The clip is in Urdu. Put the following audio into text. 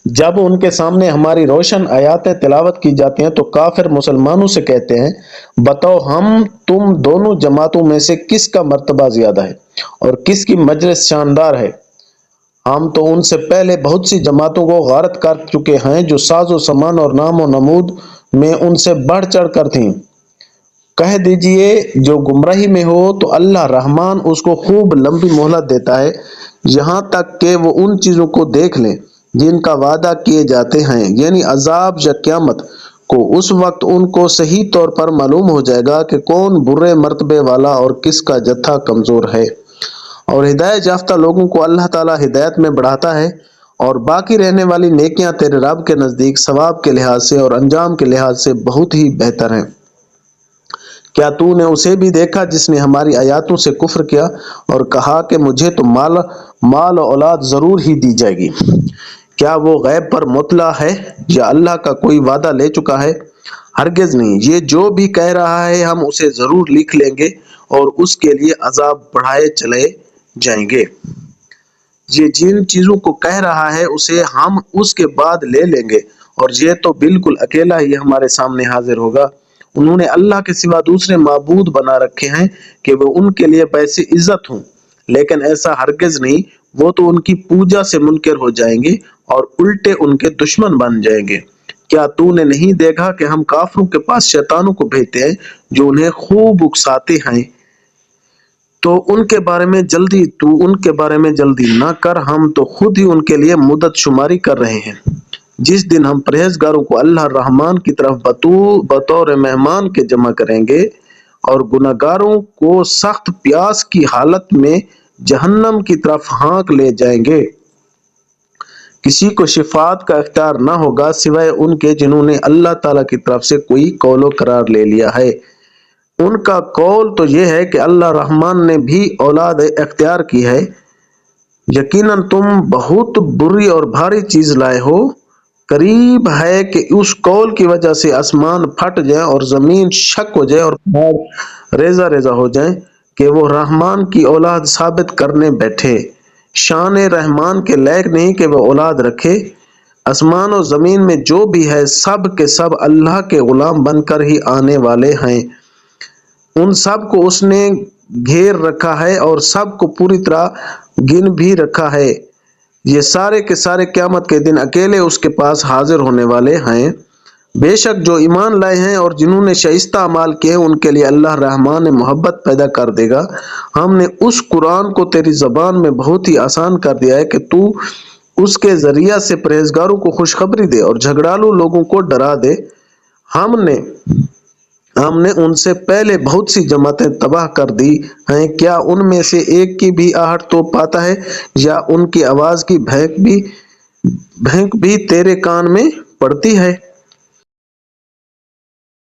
جب ان کے سامنے ہماری روشن آیاتیں تلاوت کی جاتی ہیں تو کافر مسلمانوں سے کہتے ہیں، بتاؤ ہم تم دونوں جماعتوں میں سے کس کا مرتبہ زیادہ ہے اور کس کی مجلس شاندار ہے؟ ہم تو ان سے پہلے بہت سی جماعتوں کو غارت کر چکے ہیں جو ساز و سامان اور نام و نمود میں ان سے بڑھ چڑھ کر تھیں۔ کہہ دیجئے جو گمراہی میں ہو تو اللہ رحمان اس کو خوب لمبی مہلت دیتا ہے، یہاں تک کہ وہ ان چیزوں کو دیکھ لیں جن کا وعدہ کیے جاتے ہیں، یعنی عذاب یا قیامت کو۔ اس وقت ان کو صحیح طور پر معلوم ہو جائے گا کہ کون برے مرتبے والا اور کس کا جتھا کمزور ہے۔ اور ہدایت یافتہ لوگوں کو اللہ تعالیٰ ہدایت میں بڑھاتا ہے، اور باقی رہنے والی نیکیاں تیرے رب کے نزدیک ثواب کے لحاظ سے اور انجام کے لحاظ سے بہت ہی بہتر ہیں۔ کیا تو نے اسے بھی دیکھا جس نے ہماری آیاتوں سے کفر کیا اور کہا کہ مجھے تو مال و اولاد ضرور ہی دی جائے گی؟ کیا وہ غیب پر مطلع ہے یا اللہ کا کوئی وعدہ لے چکا ہے؟ ہرگز نہیں، یہ جو بھی کہہ رہا ہے ہم اسے ضرور لکھ لیں گے اور اس کے لیے عذاب بڑھائے چلے جائیں گے۔ یہ جن چیزوں کو کہہ رہا ہے اسے ہم اس کے بعد لے لیں گے، اور یہ تو بالکل اکیلا ہی ہمارے سامنے حاضر ہوگا۔ انہوں نے اللہ کے سوا دوسرے معبود بنا رکھے ہیں کہ وہ ان کے لیے باعث عزت ہوں، لیکن ایسا ہرگز نہیں، وہ تو ان کی پوجا سے منکر ہو جائیں گے اور الٹے ان کے دشمن بن جائیں گے۔ کیا تو نے نہیں دیکھا کہ ہم کافروں کے پاس شیطانوں کو بھیجتے ہیں جو انہیں خوب اکساتے ہیں؟ تو ان کے بارے میں جلدی نہ کر، ہم تو خود ہی ان کے لیے مدت شماری کر رہے ہیں۔ جس دن ہم پرہیزگاروں کو اللہ الرحمن کی طرف بطور مہمان کے جمع کریں گے اور گناہگاروں کو سخت پیاس کی حالت میں جہنم کی طرف ہانک لے جائیں گے۔ کسی کو شفاعت کا اختیار نہ ہوگا سوائے ان کے جنہوں نے اللہ تعالیٰ کی طرف سے کوئی قول و قرار لے لیا ہے۔ ان کا قول تو یہ ہے کہ اللہ رحمان نے بھی اولاد اختیار کی ہے۔ یقیناً تم بہت بری اور بھاری چیز لائے ہو۔ قریب ہے کہ اس قول کی وجہ سے آسمان پھٹ جائیں اور زمین شک ہو جائے اور پہاڑ ریزہ ریزہ ہو جائیں کہ وہ رحمان کی اولاد ثابت کرنے بیٹھے۔ شان رحمان کے لائق نہیں کہ وہ اولاد رکھے۔ آسمان و زمین میں جو بھی ہے سب کے سب اللہ کے غلام بن کر ہی آنے والے ہیں۔ ان سب کو اس نے گھیر رکھا ہے اور سب کو پوری طرح گن بھی رکھا ہے۔ یہ سارے کے سارے قیامت کے دن اکیلے اس کے پاس حاضر ہونے والے ہیں۔ بے شک جو ایمان لائے ہیں اور جنہوں نے شائستہ اعمال کیے ان کے لیے اللہ رحمان محبت پیدا کر دے گا۔ ہم نے اس قرآن کو تیری زبان میں بہت ہی آسان کر دیا ہے کہ تو اس کے ذریعہ سے پرہیزگاروں کو خوشخبری دے اور جھگڑالو لوگوں کو ڈرا دے۔ ہم نے ان سے پہلے بہت سی جماعتیں تباہ کر دی ہیں، کیا ان میں سے ایک کی بھی آہٹ تو پاتا ہے یا ان کی آواز کی بھینک بھی تیرے کان میں پڑتی ہے؟